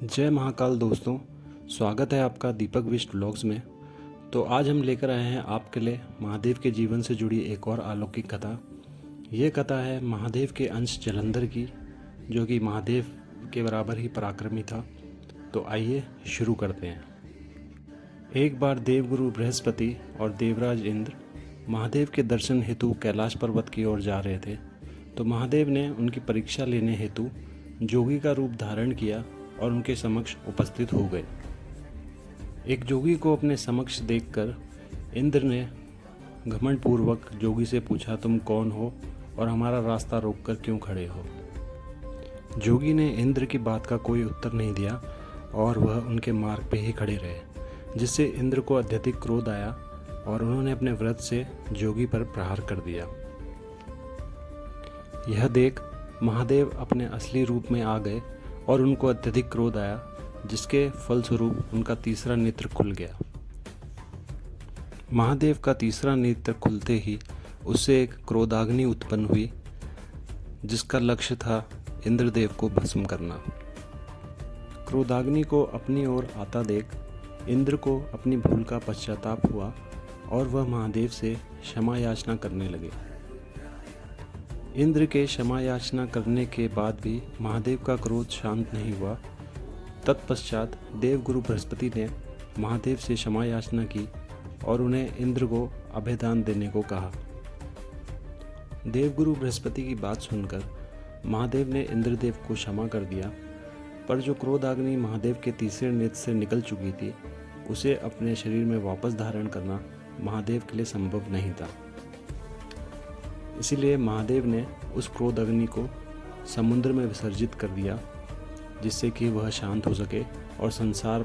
जय महाकाल दोस्तों, स्वागत है आपका दीपक विष्ट व्लॉग्स में। तो आज हम लेकर आए हैं आपके लिए महादेव के जीवन से जुड़ी एक और अलौकिक कथा। ये कथा है महादेव के अंश जलंधर की, जो कि महादेव के बराबर ही पराक्रमी था। तो आइए शुरू करते हैं। एक बार देवगुरु बृहस्पति और देवराज इंद्र महादेव के दर्शन हेतु कैलाश पर्वत की ओर जा रहे थे। तो महादेव ने उनकी परीक्षा लेने हेतु जोगी का रूप धारण किया और उनके समक्ष उपस्थित हो गए। एक जोगी को अपने समक्ष देखकर इंद्र ने घमंडपूर्वक जोगी से पूछा, तुम कौन हो और हमारा रास्ता रोककर क्यों खड़े हो? जोगी ने इंद्र की बात का कोई उत्तर नहीं दिया और वह उनके मार्ग पे ही खड़े रहे, जिससे इंद्र को अत्यधिक क्रोध आया और उन्होंने अपने व्रत से जोगी पर प्रहार कर दिया। यह देख महादेव अपने असली रूप में आ गए और उनको अत्यधिक क्रोध आया, जिसके फलस्वरूप उनका तीसरा नेत्र खुल गया। महादेव का तीसरा नेत्र खुलते ही उससे एक क्रोधाग्नि उत्पन्न हुई, जिसका लक्ष्य था इंद्रदेव को भस्म करना। क्रोधाग्नि को अपनी ओर आता देख इंद्र को अपनी भूल का पश्चाताप हुआ और वह महादेव से क्षमा याचना करने लगे। इंद्र के क्षमा याचना करने के बाद भी महादेव का क्रोध शांत नहीं हुआ। तत्पश्चात देवगुरु बृहस्पति ने महादेव से क्षमा याचना की और उन्हें इंद्र को अभयदान देने को कहा। देवगुरु बृहस्पति की बात सुनकर महादेव ने इंद्रदेव को क्षमा कर दिया, पर जो क्रोधाग्नि महादेव के तीसरे नेत्र से निकल चुकी थी, उसे अपने शरीर में वापस धारण करना महादेव के लिए संभव नहीं था। इसीलिए महादेव ने उस क्रोध अग्नि को समुद्र में विसर्जित कर दिया, जिससे कि वह शांत हो सके और संसार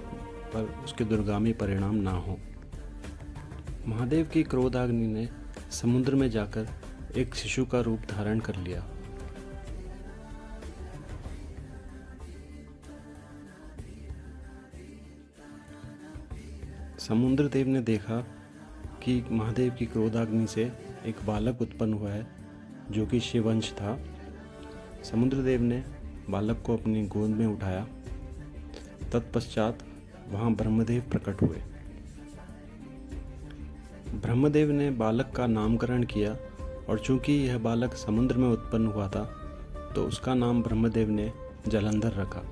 पर उसके दुर्गामी परिणाम ना हो। महादेव की क्रोधाग्नि ने समुद्र में जाकर एक शिशु का रूप धारण कर लिया। समुद्र देव ने देखा कि महादेव की क्रोधाग्नि से एक बालक उत्पन्न हुआ है, जो कि शिवंश था। समुद्रदेव ने बालक को अपनी गोद में उठाया। तत्पश्चात वहाँ ब्रह्मदेव प्रकट हुए। ब्रह्मदेव ने बालक का नामकरण किया और चूंकि यह बालक समुद्र में उत्पन्न हुआ था, तो उसका नाम ब्रह्मदेव ने जलंधर रखा।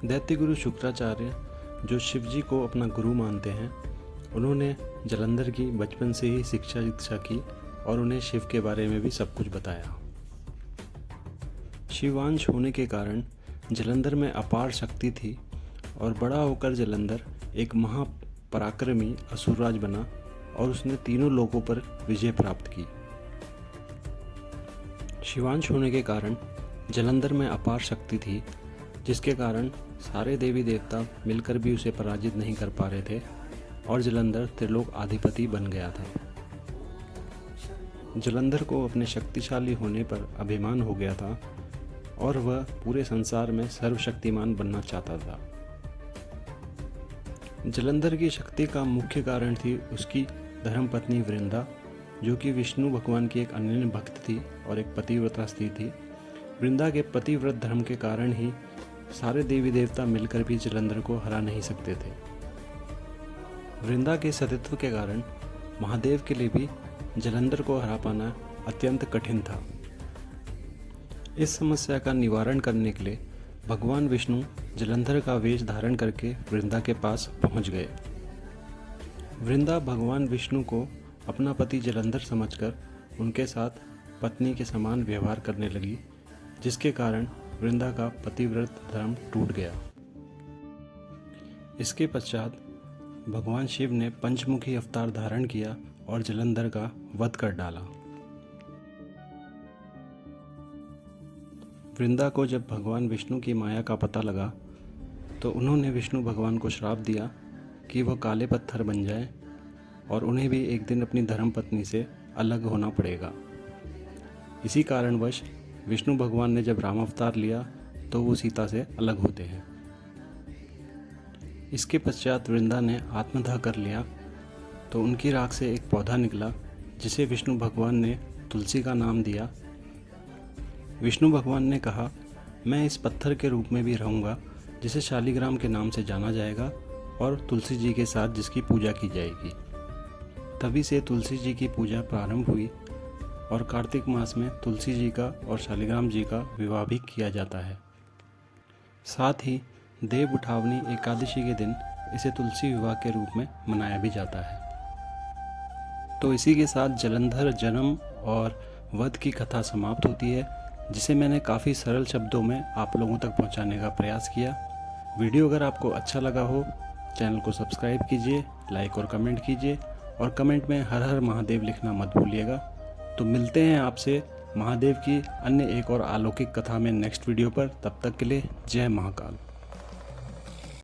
दैत्यगुरु शुक्राचार्य, जो शिवजी को अपना गुरु मानते हैं, उन्होंने जलंधर की बचपन से ही शिक्षा दीक्षा की और उन्हें शिव के बारे में भी सब कुछ बताया। शिवांश होने के कारण जलंधर में अपार शक्ति थी और बड़ा होकर जलंधर एक महापराक्रमी असुरराज बना और उसने तीनों लोकों पर विजय प्राप्त की। शिवांश होने के कारण जलंधर में अपार शक्ति थी, जिसके कारण सारे देवी देवता मिलकर भी उसे पराजित नहीं कर पा रहे थे और जलंधर त्रिलोक अधिपति बन गया था। जलंधर को अपने शक्तिशाली होने पर अभिमान हो गया था और वह पूरे संसार में सर्वशक्तिमान बनना चाहता था। जलंधर की शक्ति का मुख्य कारण थी उसकी धर्मपत्नी वृंदा, जो कि विष्णु भगवान की एक अनन्य भक्त थी और एक पतिव्रता स्त्री थी। वृंदा के पतिव्रत धर्म के कारण ही सारे देवी देवता मिलकर भी जलंधर को हरा नहीं सकते थे। वृंदा के सतीत्व के कारण महादेव के लिए भी जलंधर को हरा पाना अत्यंत कठिन था। इस समस्या का निवारण करने के लिए भगवान विष्णु जलंधर का वेश धारण करके वृंदा के पास पहुंच गए। वृंदा भगवान विष्णु को अपना पति जलंधर समझकर उनके साथ पत्नी के समान व्यवहार करने लगी, जिसके कारण वृंदा का पतिव्रत धर्म टूट गया। इसके पश्चात भगवान शिव ने पंचमुखी अवतार धारण किया और जलंधर का वध कर डाला। वृंदा को जब भगवान विष्णु की माया का पता लगा, तो उन्होंने विष्णु भगवान को श्राप दिया कि वह काले पत्थर बन जाए और उन्हें भी एक दिन अपनी धर्मपत्नी से अलग होना पड़ेगा। इसी कारणवश विष्णु भगवान ने जब राम अवतार लिया, तो वो सीता से अलग होते हैं। इसके पश्चात वृंदा ने आत्मदाह कर लिया, तो उनकी राख से एक पौधा निकला, जिसे विष्णु भगवान ने तुलसी का नाम दिया। विष्णु भगवान ने कहा, मैं इस पत्थर के रूप में भी रहूँगा जिसे शालिग्राम के नाम से जाना जाएगा और तुलसी जी के साथ जिसकी पूजा की जाएगी। तभी से तुलसी जी की पूजा प्रारंभ हुई और कार्तिक मास में तुलसी जी का और शालिग्राम जी का विवाह भी किया जाता है। साथ ही देव उठावनी एकादशी के दिन इसे तुलसी विवाह के रूप में मनाया भी जाता है। तो इसी के साथ जलंधर जन्म और वध की कथा समाप्त होती है, जिसे मैंने काफ़ी सरल शब्दों में आप लोगों तक पहुंचाने का प्रयास किया। वीडियो अगर आपको अच्छा लगा हो, चैनल को सब्सक्राइब कीजिए, लाइक और कमेंट कीजिए और कमेंट में हर हर महादेव लिखना मत भूलिएगा। तो मिलते हैं आपसे महादेव की अन्य एक और अलौकिक कथा में नेक्स्ट वीडियो पर। तब तक के लिए जय महाकाल।